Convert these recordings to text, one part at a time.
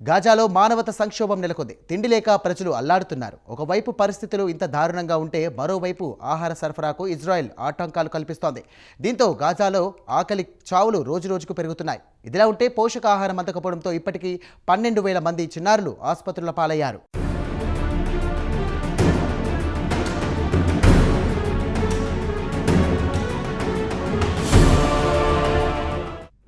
గాజాలో మానవత సంక్షోభం నెలకొంది. తిండి లేక ప్రజలు అల్లాడుతున్నారు. ఒకవైపు పరిస్థితులు ఇంత దారుణంగా ఉంటే మరోవైపు ఆహార సరఫరాకు ఇజ్రాయెల్ ఆటంకాలు కల్పిస్తోంది. దీంతో గాజాలో ఆకలి చావులు రోజురోజుకు పెరుగుతున్నాయి. ఇదిలా ఉంటే పోషకాహారం అందకపోవడంతో ఇప్పటికీ 12,000 మంది చిన్నారులు ఆసుపత్రుల పాలయ్యారు.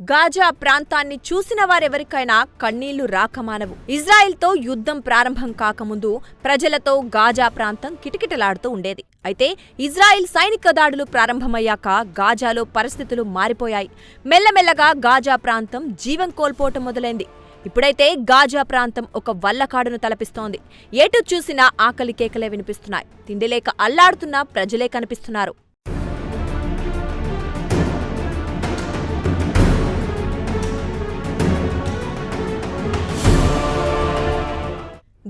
గాజా ప్రాంతాన్ని చూసిన వారెవరికైనా కన్నీళ్లు రాకమానవు. ఇజ్రాయెల్తో యుద్ధం ప్రారంభం కాకముందు ప్రజలతో గాజా ప్రాంతం కిటకిటలాడుతూ ఉండేది. అయితే ఇజ్రాయెల్ సైనిక దాడులు ప్రారంభమయ్యాక గాజాలో పరిస్థితులు మారిపోయాయి. మెల్లమెల్లగా గాజా ప్రాంతం జీవం కోల్పోవటం మొదలైంది. ఇప్పుడైతే గాజా ప్రాంతం ఒక వల్లకాడును తలపిస్తోంది. ఎటు చూసినా ఆకలి కేకలే వినిపిస్తున్నాయి. తిండిలేక అల్లాడుతున్న ప్రజలే కనిపిస్తున్నారు.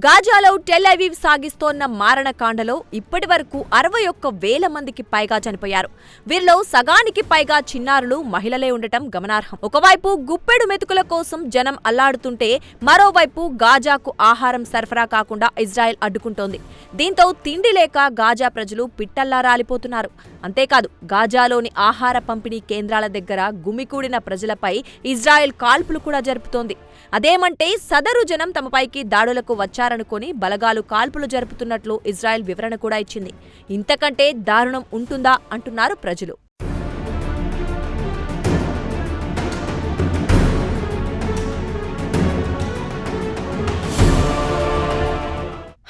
గాజాలో టెల్ అవీవ్ సాగిస్తోన్న మారణకాండలో ఇప్పటివరకు 61,000 మందికి పైగా చనిపోయారు. వీరిలో సగానికి పైగా చిన్నారులు, మహిళలే ఉండటం గమనార్హం. ఒకవైపు గుప్పెడు మెతుకుల కోసం జనం అల్లాడుతుంటే మరోవైపు గాజాకు ఆహారం సరఫరా కాకుండా ఇజ్రాయెల్ అడ్డుకుంటోంది. దీంతో తిండి లేక గాజా ప్రజలు పిట్టల్లా రాలిపోతున్నారు. అంతేకాదు, గాజాలోని ఆహార పంపిణీ కేంద్రాల దగ్గర గుమికూడిన ప్రజలపై ఇజ్రాయెల్ కాల్పులు కూడా జరుపుతోంది. అదేమంటే సదరు జనం తమపైకి దాడులకు వచ్చారనుకొని బలగాలు కాల్పులు జరుపుతున్నట్లు ఇజ్రాయెల్ వివరణ కూడా ఇచ్చింది. ఇంతకంటే దారుణం ఉంటుందా అంటున్నారు ప్రజలు.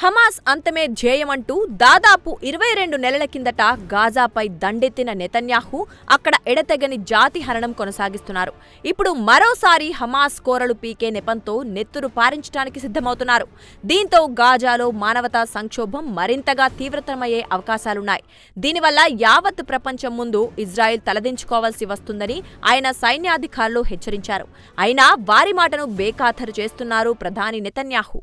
హమాస్ అంతమే ధ్యేయమంటూ దాదాపు 22 నెలల కిందట గాజాపై దండెత్తిన నెతన్యాహు అక్కడ ఎడతెగని జాతి హరణం కొనసాగిస్తున్నారు. ఇప్పుడు మరోసారి హమాస్ కోరలు పీకే నెపంతో నెత్తురు పారించడానికి సిద్ధమవుతున్నారు. దీంతో గాజాలో మానవతా సంక్షోభం మరింతగా తీవ్రతరమయ్యే అవకాశాలున్నాయి. దీనివల్ల యావత్ ప్రపంచం ముందు ఇజ్రాయెల్ తలదించుకోవాల్సి వస్తుందని ఆయన సైన్యాధికారులు హెచ్చరించారు. అయినా వారి మాటను బేఖాతరు చేస్తున్నారు ప్రధాని నెతన్యాహు.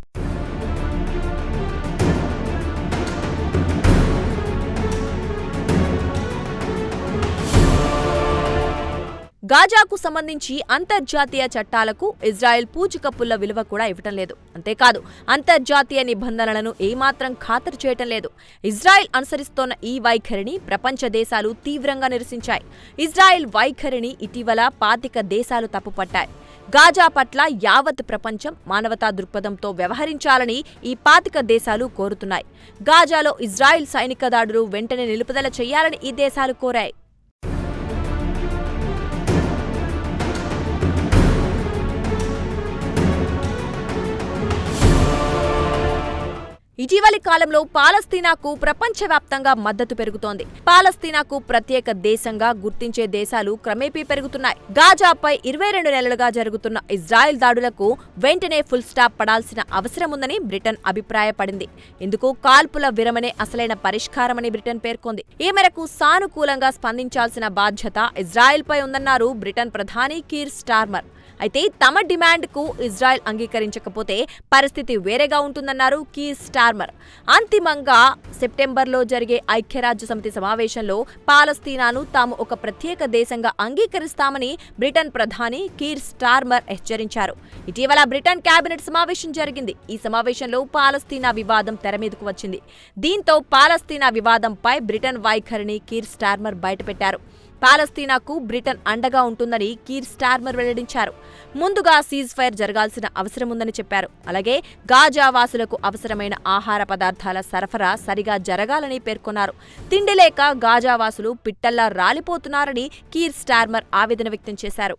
గాజాకు సంబంధించి అంతర్జాతీయ చట్టాలకు ఇజ్రాయెల్ పూచికప్పుల విలువ కూడా ఇవ్వటం లేదు. అంతేకాదు, అంతర్జాతీయ నిబంధనలను ఏమాత్రం ఖాతరు చేయటం లేదు. ఇజ్రాయెల్ అనుసరిస్తోన్న ఈ వైఖరిని ప్రపంచ దేశాలు తీవ్రంగా నిరసించాయి. ఇజ్రాయెల్ వైఖరిని ఇటీవల 25 దేశాలు తప్పుపట్టాయి. గాజా పట్ల యావత్ ప్రపంచం మానవతా దృక్పథంతో వ్యవహరించాలని ఈ 25 దేశాలు కోరుతున్నాయి. గాజాలో ఇజ్రాయెల్ సైనిక దాడులు వెంటనే నిలుపుదల చేయాలని ఈ దేశాలు కోరాయి. ఇటీవలి కాలంలో పాలస్తీనాకు ప్రపంచవ్యాప్తంగా మద్దతు పెరుగుతోంది. పాలస్తీనాకు ప్రత్యేక దేశంగా గుర్తించే దేశాలు క్రమేపీ పెరుగుతున్నాయి. గాజాపై 22 నెలలుగా జరుగుతున్న ఇజ్రాయెల్ దాడులకు వెంటనే ఫుల్ స్టాప్ పడాల్సిన అవసరముందని బ్రిటన్ అభిప్రాయపడింది. ఇందుకు కాల్పుల విరమణే అసలైన పరిష్కారమని బ్రిటన్ పేర్కొంది. ఈ మేరకు సానుకూలంగా స్పందించాల్సిన బాధ్యత ఇజ్రాయెల్పై ఉందన్నారు బ్రిటన్ ప్రధాని కీర్ స్టార్మర్. అయితే తమ డిమాండ్కు ఇజ్రాయెల్ అంగీకరించకపోతే పరిస్థితి వేరేగా ఉంటుందన్నారు కీర్ స్టార్మర్. అంతిమంగా సెప్టెంబర్లో జరిగే ఐక్యరాజ్యసమితి సమావేశంలో పాలస్తీనాను తాము ఒక ప్రత్యేక దేశంగా అంగీకరిస్తామని బ్రిటన్ ప్రధాని కీర్ స్టార్మర్ హెచ్చరించారు. ఇటీవల బ్రిటన్ కేబినెట్ సమావేశం జరిగింది. ఈ సమావేశంలో పాలస్తీనా వివాదం తెరమీదకు వచ్చింది. దీంతో పాలస్తీనా వివాదంపై బ్రిటన్ వైఖరిని కీర్ స్టార్మర్ బయటపెట్టారు. పాలస్తీనాకు బ్రిటన్ అండగా ఉంటుందని కీర్ స్టార్మర్ వెల్లడించారు. ముందుగా సీజ్ ఫైర్ జరగాల్సిన అవసరముందని చెప్పారు. అలాగే గాజా వాసులకు అవసరమైన ఆహార పదార్థాల సరఫరా సరిగా జరగాలని పేర్కొన్నారు. తిండి లేక గాజా వాసులు పిట్టల్లా రాలిపోతున్నారని కీర్ స్టార్మర్ ఆవేదన వ్యక్తం చేశారు.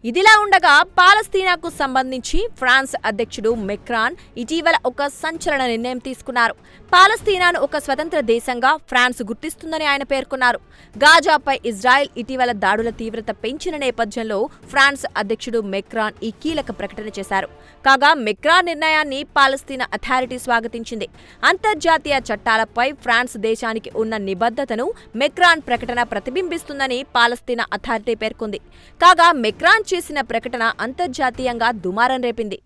ఇదిలా ఉండగా పాలస్తీనాకు సంబంధించి ఫ్రాన్స్ అధ్యక్షుడు మెక్రాన్ ఇటీవల ఒక సంచలన నిర్ణయం తీసుకున్నారు. పాలస్తీనాను ఒక స్వతంత్ర దేశంగా ఫ్రాన్స్ గుర్తిస్తుందని ఆయన పేర్కొన్నారు. గాజాపై ఇజ్రాయెల్ ఇటీవల దాడుల తీవ్రత పెంచిన నేపథ్యంలో ఫ్రాన్స్ అధ్యక్షుడు మెక్రాన్ ఈ కీలక ప్రకటన చేశారు. కాగా మెక్రాన్ నిర్ణయాన్ని పాలస్తీనా అథారిటీ స్వాగతించింది. అంతర్జాతీయ చట్టాలపై ఫ్రాన్స్ దేశానికి ఉన్న నిబద్ధతను మెక్రాన్ ప్రకటన ప్రతిబింబిస్తుందని పాలస్తీనా అథారిటీ పేర్కొంది. కాగా మెక్రాన్ చేసిన ప్రకటన అంతర్జాతీయంగా దుమారం రేపింది.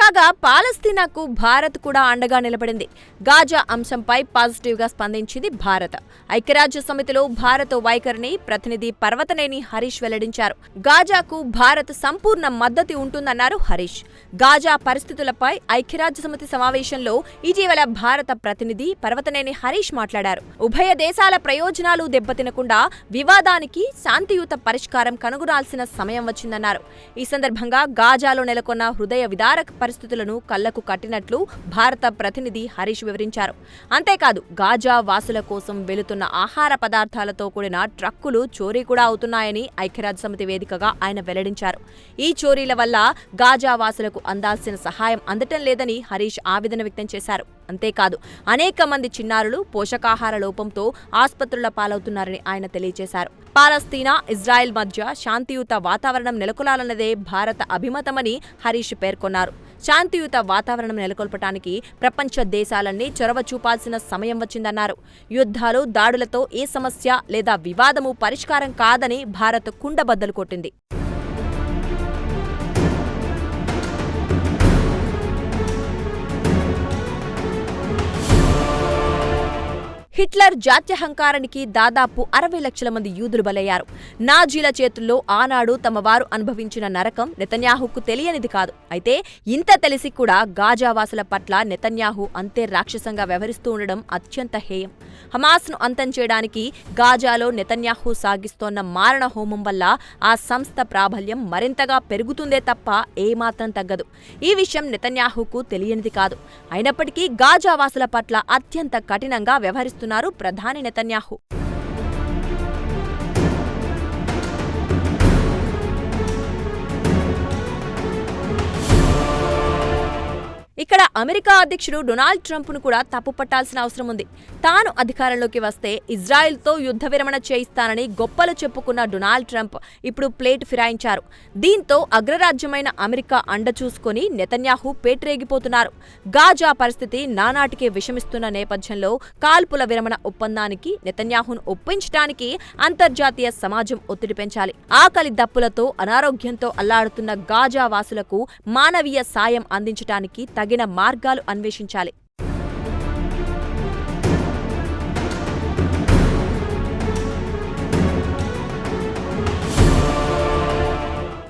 కాగా పాలస్తీనాకు భారత్ కూడా అండగా నిలబడింది. గాజా అంశంపై పాజిటివ్గా స్పందించింది భారత్. ఐక్యరాజ్య సమితిలో భారత్ వైఖరిని ప్రతినిధి పర్వతనేని హరీష్ వెల్లడించారు. గాజాకు భారత్ సంపూర్ణ మద్దతు ఉంటుందన్నారు హరీష్. గాజా పరిస్థితులపై ఐక్యరాజ్య సమితి సమావేశంలో ఇటీవల భారత ప్రతినిధి పర్వతనేని హరీష్ మాట్లాడారు. ఉభయ దేశాల ప్రయోజనాలు దెబ్బతినకుండా వివాదానికి శాంతియుత పరిష్కారం కనుగొనాల్సిన సమయం వచ్చిందన్నారు. ఈ సందర్భంగా గాజాలో నెలకొన్న హృదయ విదారక పరిస్థితులను కళ్లకు కట్టినట్లు భారత ప్రతినిధి హరీష్ వివరించారు. అంతేకాదు గాజా వాసుల కోసం వెళుతున్న ఆహార పదార్థాలతో కూడిన ట్రక్కులు చోరీ కూడా అవుతున్నాయని ఐక్యరాజ్యసమితి వేదికగా ఆయన వెల్లడించారు. ఈ చోరీల వల్ల గాజా వాసులకు అందాల్సిన సహాయం అందటం లేదని హరీష్ ఆవేదన వ్యక్తం చేశారు. అంతేకాదు అనేక మంది చిన్నారులు పోషకాహార లోపంతో ఆసుపత్రుల పాలవుతున్నారని ఆయన తెలియజేశారు. పాలస్తీనా, ఇజ్రాయెల్ మధ్య శాంతియుత వాతావరణం నెలకొలాలన్నదే భారత అభిమతమని హరీష్ పేర్కొన్నారు. శాంతియుత వాతావరణం నెలకొల్పటానికి ప్రపంచ దేశాలన్నీ చొరవ చూపాల్సిన సమయం వచ్చిందన్నారు. యుద్ధాలు, దాడులతో ఏ సమస్య లేదా వివాదము పరిష్కారం కాదని భారత్ కుండబద్దలు కొట్టింది. హిట్లర్ జాత్యహంకారానికి దాదాపు 60 లక్షల మంది యూదులు బలయ్యారు. నాజీల చేతుల్లో ఆనాడు తమ వారు అనుభవించిన నరకం నెతన్యాహుకు తెలియనిది కాదు. అయితే ఇంత తెలిసి కూడా గాజావాసుల పట్ల నెతన్యాహు అంతే రాక్షసంగా వ్యవహరిస్తూ ఉండడం అత్యంత హేయం. హమాస్ను అంతం చేయడానికి గాజాలో నెతన్యాహు సాగిస్తోన్న మారణ హోమం వల్ల ఆ సంస్థ ప్రాబల్యం మరింతగా పెరుగుతుందే తప్ప ఏమాత్రం తగ్గదు. ఈ విషయం నెతన్యాహుకు తెలియనిది కాదు. అయినప్పటికీ గాజావాసుల పట్ల అత్యంత కఠినంగా వ్యవహరిస్తున్నారు ప్రధాని నెతన్యాహు. ఇక్కడ అమెరికా అధ్యక్షుడు డొనాల్డ్ ట్రంప్ను కూడా తప్పుపట్టాల్సిన అవసరం ఉంది. తాను అధికారంలోకి వస్తే ఇజ్రాయెల్తో యుద్ధ విరమణ చేయిస్తానని గొప్పలు చెప్పుకున్న డొనాల్డ్ ట్రంప్ ఇప్పుడు ప్లేట్ ఫిరాయించారు. దీంతో అగ్రరాజ్యమైన అమెరికా అండ చూసుకొని నెతన్యాహు పేటరేగిపోతున్నారు. గాజా పరిస్థితి నానాటికే విషమిస్తున్న నేపథ్యంలో కాల్పుల విరమణ ఒప్పందానికి నెతన్యాహును ఒప్పించడానికి అంతర్జాతీయ సమాజం ఒత్తిడి పెంచాలి. ఆకలి దప్పులతో అనారోగ్యంతో అల్లాడుతున్న గాజా వాసులకు మానవీయ సాయం అందించడానికి తగిన మార్గాలు అన్వేషించాలి.